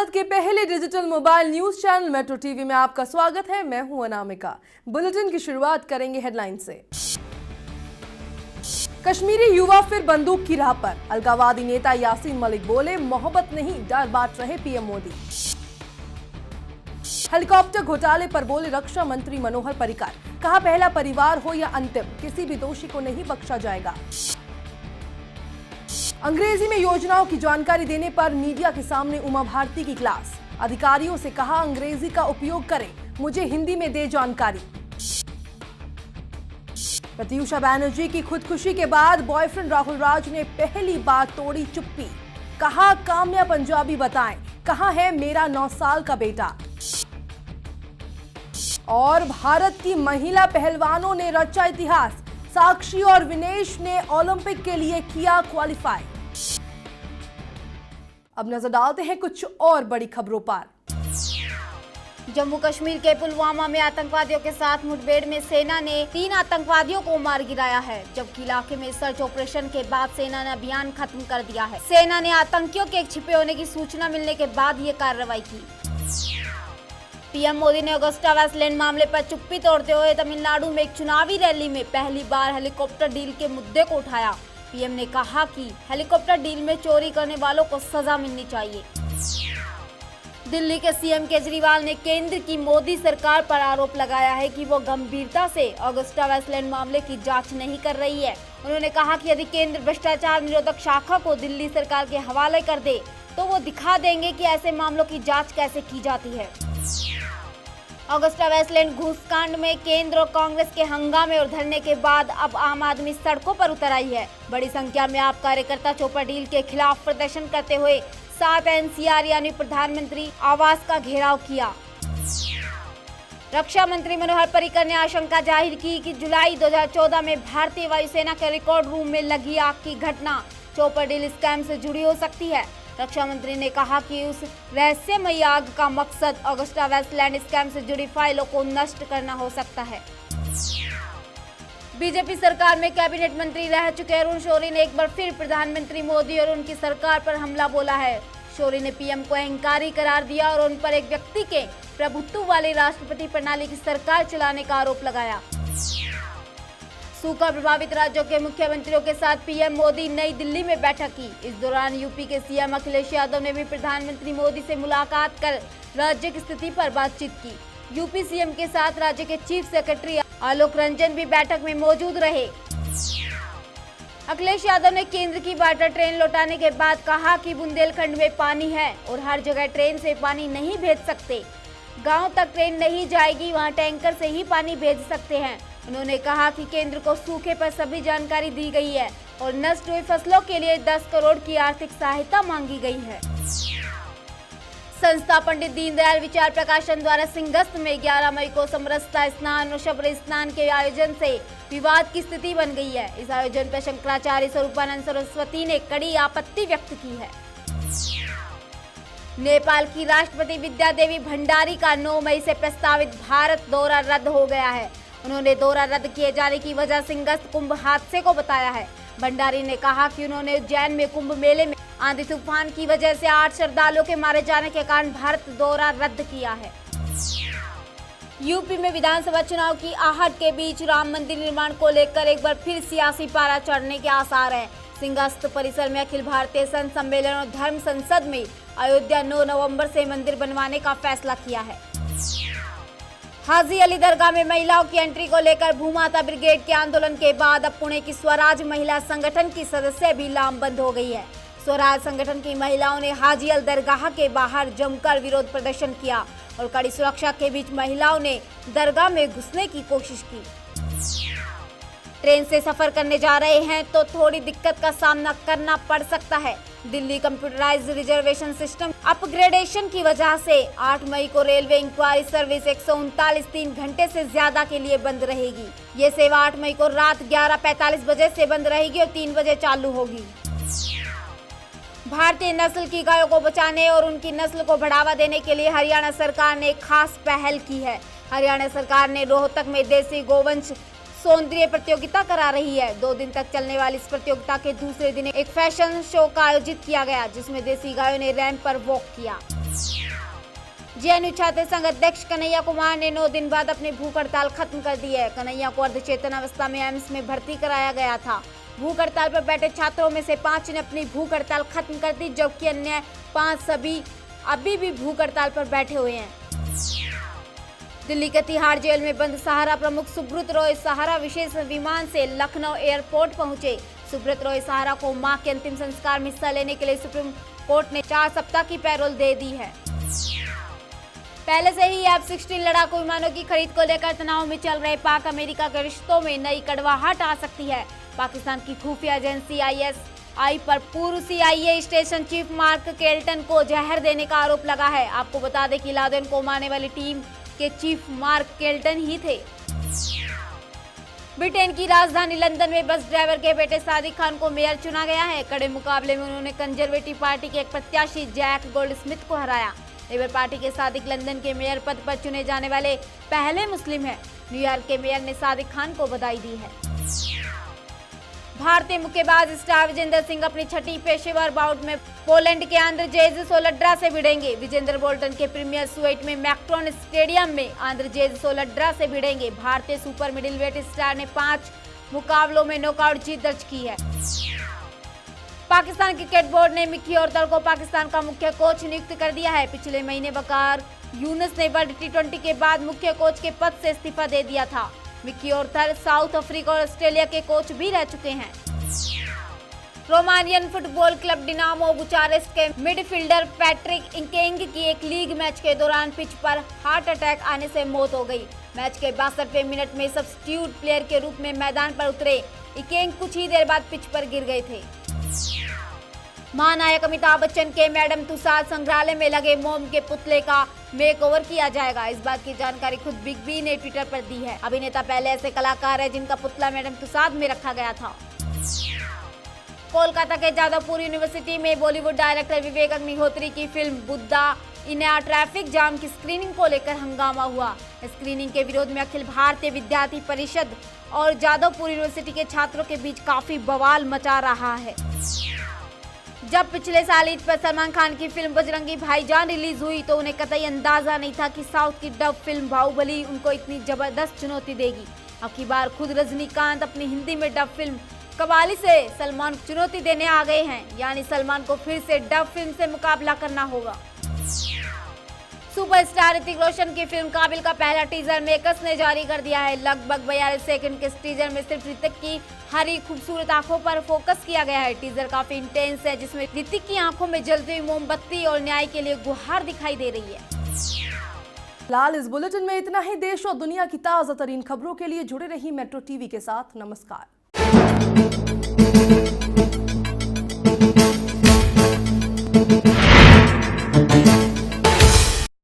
भारत के पहले digital mobile news channel metro TV में आपका स्वागत है। मैं हूं अनामिका। बुलेटिन की शुरुआत करेंगे हेडलाइन से। कश्मीरी युवा फिर बंदूक की राह पर, अलगाववादी नेता यासीन मलिक बोले मोहब्बत नहीं डर बांट रहे पीएम मोदी। हेलीकॉप्टर घोटाले पर बोले रक्षा मंत्री मनोहर पर्रिकर, कहा पहला परिवार हो या अंतिम, किसी भी दोषी को नहीं बख्शा जाएगा। अंग्रेजी में योजनाओं की जानकारी देने पर मीडिया के सामने उमा भारती की क्लास, अधिकारियों से कहा अंग्रेजी का उपयोग करें, मुझे हिंदी में दे जानकारी। प्रत्यूषा बैनर्जी की खुदकुशी के बाद बॉयफ्रेंड राहुल राज ने पहली बार तोड़ी चुप्पी, कहा काम्या पंजाबी बताएं, कहां है मेरा 9 साल का बेटा। और भारत की महिला पहलवानों ने रचा इतिहास, साक्षी और विनेश ने ओलंपिक के लिए किया क्वालिफाई। अब नजर डालते हैं कुछ और बड़ी खबरों पर। जम्मू कश्मीर के पुलवामा में आतंकवादियों के साथ मुठभेड़ में सेना ने 3 आतंकवादियों को मार गिराया है, जबकि इलाके में सर्च ऑपरेशन के बाद सेना ने अभियान खत्म कर दिया है। सेना ने आतंकियों के छिपे होने की सूचना मिलने के बाद ये कार्रवाई की। पीएम मोदी ने अगुस्टा वेस्टलैंड मामले पर चुप्पी तोड़ते हुए तमिलनाडु में एक चुनावी रैली में पहली बार हेलीकॉप्टर डील के मुद्दे को उठाया। पीएम ने कहा कि हेलीकॉप्टर डील में चोरी करने वालों को सजा मिलनी चाहिए। दिल्ली के सीएम केजरीवाल ने केंद्र की मोदी सरकार पर आरोप लगाया है कि वो गंभीरता से अगुस्टा वेस्टलैंड मामले की जांच नहीं कर रही है। उन्होंने कहा कि यदि केंद्र भ्रष्टाचार निरोधक शाखा को दिल्ली सरकार के हवाले कर दे तो वो दिखा देंगे कि ऐसे मामलों की जांच कैसे की जाती है। अगुस्टा वेस्टलैंड घूसकांड में केंद्र और कांग्रेस के हंगामे और धरने के बाद अब आम आदमी सड़कों पर उतर आई है। बड़ी संख्या में आप कार्यकर्ता चोपड़ा डील के खिलाफ प्रदर्शन करते हुए 7 एनसीआर यानी प्रधानमंत्री आवास का घेराव किया। रक्षा मंत्री मनोहर पर्रिकर ने आशंका जाहिर की कि जुलाई 2014 में भारतीय वायुसेना के रिकॉर्ड रूम में लगी आग की घटना चोपड़ा डील स्कैम से जुड़ी हो सकती है। रक्षा मंत्री ने कहा कि उस रहस्यमयी आग का मकसद अगुस्टा वेस्टलैंड स्कैम से जुड़ी फाइलों को नष्ट करना हो सकता है। बीजेपी सरकार में कैबिनेट मंत्री रह चुके अरुण शौरी ने एक बार फिर प्रधानमंत्री मोदी और उनकी सरकार पर हमला बोला है। शौरी ने पीएम को अहंकारी करार दिया और उन पर एक व्यक्ति के प्रभुत्व वाली राष्ट्रपति प्रणाली की सरकार चलाने का आरोप लगाया। सूखा प्रभावित राज्यों के मुख्यमंत्रियों के साथ पीएम मोदी नई दिल्ली में बैठक की। इस दौरान यूपी के सीएम अखिलेश यादव ने भी प्रधानमंत्री मोदी से मुलाकात कर राज्य की स्थिति पर बातचीत की। यूपी सीएम के साथ राज्य के चीफ सेक्रेटरी आलोक रंजन भी बैठक में मौजूद रहे। अखिलेश यादव ने केंद्र की वाटर ट्रेन लौटाने के बाद कहा कि बुंदेलखंड में पानी है और हर जगह ट्रेन से पानी नहीं भेज सकते। गांव तक ट्रेन नहीं जाएगी, वहां टैंकर से ही पानी भेज सकते हैं। उन्होंने कहा कि केंद्र को सूखे पर सभी जानकारी दी गई है और नष्ट हुई फसलों के लिए 10 करोड़ की आर्थिक सहायता मांगी गई है। संस्था पंडित दीनदयाल विचार प्रकाशन द्वारा सिंहस्थ में 11 मई को समरसता स्नान और शबरी स्नान के आयोजन से विवाद की स्थिति बन गई है। इस आयोजन पर शंकराचार्य स्वरूपानंद सरस्वती ने कड़ी आपत्ति व्यक्त की है। नेपाल की राष्ट्रपति विद्या देवी भंडारी का 9 मई से प्रस्तावित भारत दौरा रद्द हो गया है। उन्होंने दौरा रद्द किए जाने की वजह सिंहस्थ कुंभ हादसे को बताया है। भंडारी ने कहा कि उन्होंने उज्जैन में कुंभ मेले में आंधी तूफान की वजह से 8 श्रद्धालुओं के मारे जाने के कारण भारत दौरा रद्द किया है। यूपी में विधानसभा चुनाव की आहट के बीच राम मंदिर निर्माण को लेकर एक बार फिर सियासी पारा चढ़ने के आसार हैं। सिंहस्थ परिसर में अखिल भारतीय संत सम्मेलन और धर्म संसद में अयोध्या 9 नवंबर से मंदिर बनवाने का फैसला किया है। हाजी अली दरगाह में महिलाओं की एंट्री को लेकर भूमाता ब्रिगेड के आंदोलन के बाद अब पुणे की स्वराज महिला संगठन की सदस्य भी लामबंद हो गई है। स्वराज संगठन की महिलाओं ने हाजी अली दरगाह के बाहर जमकर विरोध प्रदर्शन किया और कड़ी सुरक्षा के बीच महिलाओं ने दरगाह में घुसने की कोशिश की। ट्रेन से सफर करने जा रहे हैं तो थोड़ी दिक्कत का सामना करना पड़ सकता है। Delhi computerised reservation system upgradation की वजह से 8 मई को रेलवे इंक्वायरी सर्विस 139 3 घंटे से ज्यादा के लिए बंद रहेगी। ये सेवा 8 मई को रात 11:45 बजे से बंद रहेगी और 3 बजे चालू होगी। भारतीय नस्ल की गायों को बचाने और उनकी नस्ल को बढ़ावा देने के लिए हरियाणा सरकार ने एक खास पहल की है। हरियाणा सरकार ने रोहतक में देसी गोवंश सौंदर्य प्रतियोगिता करा रही है। 2 दिन तक चलने वाली इस प्रतियोगिता के दूसरे दिन एक फैशन शो का आयोजित किया गया, जिसमें देसी गायों ने रैंप पर वॉक किया। जेएनयू छात्र संघ अध्यक्ष कन्हैया कुमार ने 9 दिन बाद अपनी भूख हड़ताल खत्म कर दी है। कन्हैया को अर्धचेतन अवस्था में एम्स में भर्ती कराया गया था। भूख हड़ताल पर बैठे छात्रों में से 5 ने अपनी भूख हड़ताल खत्म कर दी, जबकि अन्य 5 अभी भी भूख हड़ताल पर बैठे हुए हैं। दिल्ली के तिहाड़ जेल में बंद सहारा प्रमुख सुब्रत रॉय सहारा विशेष विमान से लखनऊ एयरपोर्ट पहुंचे। सुब्रत रॉय सहारा को मां के अंतिम संस्कार में हिस्सा लेने के लिए सुप्रीम कोर्ट ने 4 सप्ताह की पैरोल दे दी है। पहले से ही F-16 लड़ाकू विमानों की खरीद को लेकर तनाव में चल रहे पाक अमेरिका के रिश्तों में नई कड़वाहट आ सकती है। पाकिस्तान की खुफिया एजेंसी ISI पर पूर्व CIA station chief mark Kelton को जहर देने का आरोप लगा है। आपको बता दें कि लादेन को मारने वाली टीम के चीफ मार्क केल्टन ही थे। ब्रिटेन की राजधानी लंदन में बस ड्राइवर के बेटे सादिक खान को मेयर चुना गया है। कड़े मुकाबले में उन्होंने कंजर्वेटिव पार्टी के एक प्रत्याशी जैक गोल्डस्मिथ को हराया। लेबर पार्टी के सादिक लंदन के मेयर पद पर चुने जाने वाले पहले मुस्लिम हैं। न्यूयॉर्क के मेयर ने सादिक खान को बधाई दी है। भारतीय मुक्केबाज स्टार विजेंदर सिंह अपनी 6ठी पेशेवर बाउट में पोलैंड के आंद्रजेज सोलड्रा से भिड़ेंगे। विजेंदर बोल्टन के प्रीमियर सुइट में मैक्ट्रॉन स्टेडियम में आंद्रजेज सोलड्रा से भिड़ेंगे। भारतीय सुपर मिडिलवेट स्टार ने 5 मुकाबलों में नॉकआउट जीत दर्ज की है। पाकिस्तान क्रिकेट बोर्ड ने मिकी औरतल को पाकिस्तान का मुख्य कोच नियुक्त कर दिया है। पिछले महीने वकार यूनुस ने वर्ल्ड T20 के बाद मुख्य कोच के पद से इस्तीफा दे दिया था। मिकी औरतल साउथ अफ्रीका और ऑस्ट्रेलिया के कोच भी रह चुके हैं। Romanian football club Dinamo Bucharest के मिडफील्डर पैट्रिक इंकेंग की एक लीग मैच के दौरान पिच पर हार्ट अटैक आने से मौत हो गई। मैच के 62वें मिनट में सब्स्टिट्यूट प्लेयर के रूप में मैदान पर उतरे इंकेंग कुछ ही देर बाद पिच पर गिर गए थे। महानायक अमिताभ बच्चन के मैडम तुसाद संग्रहालय में लगे मोम के पुतले का मेकओवर किया जाएगा। इस बात की जानकारी खुद बिग बी ने ट्विटर पर दी है। अभिनेता पहले ऐसे कलाकार है जिनका पुतला मैडम तुसाद में रखा गया था। कोलकाता के जादवपुर यूनिवर्सिटी में बॉलीवुड डायरेक्टर विवेक अग्निहोत्री की film Buddha in traffic jam की स्क्रीनिंग को लेकर हंगामा हुआ। स्क्रीनिंग के विरोध में अखिल भारतीय विद्यार्थी परिषद और जादवपुर यूनिवर्सिटी के छात्रों के बीच काफी बवाल मचा रहा है। जब पिछले साल ईद पर सलमान खान की फिल्म बजरंगी भाईजान रिलीज हुई तो उन्हें कतई अंदाजा नहीं था कि साउथ की डब फिल्म बाहुबली उनको इतनी जबरदस्त चुनौती देगी। अब की बार खुद रजनीकांत अपनी हिंदी में डब फिल्म कबाली से सलमान को चुनौती देने आ गए हैं, यानी सलमान को फिर से डब फिल्म से मुकाबला करना होगा। सुपरस्टार ऋतिक रोशन की फिल्म काबिल का पहला टीजर मेकर्स ने जारी कर दिया है। लगभग 42 सेकंड के इस टीजर में सिर्फ ऋतिक की हरी खूबसूरत आंखों पर फोकस किया गया है। टीजर काफी इंटेंस है, जिसमें ऋतिक की आंखों में जलती हुई मोमबत्ती और न्याय के लिए गुहार दिखाई दे रही है। फिलहाल इस बुलेटिन में इतना ही। देश और दुनिया की ताजा तरीन खबरों के लिए जुड़े रहिए मेट्रो टीवी के साथ। नमस्कार।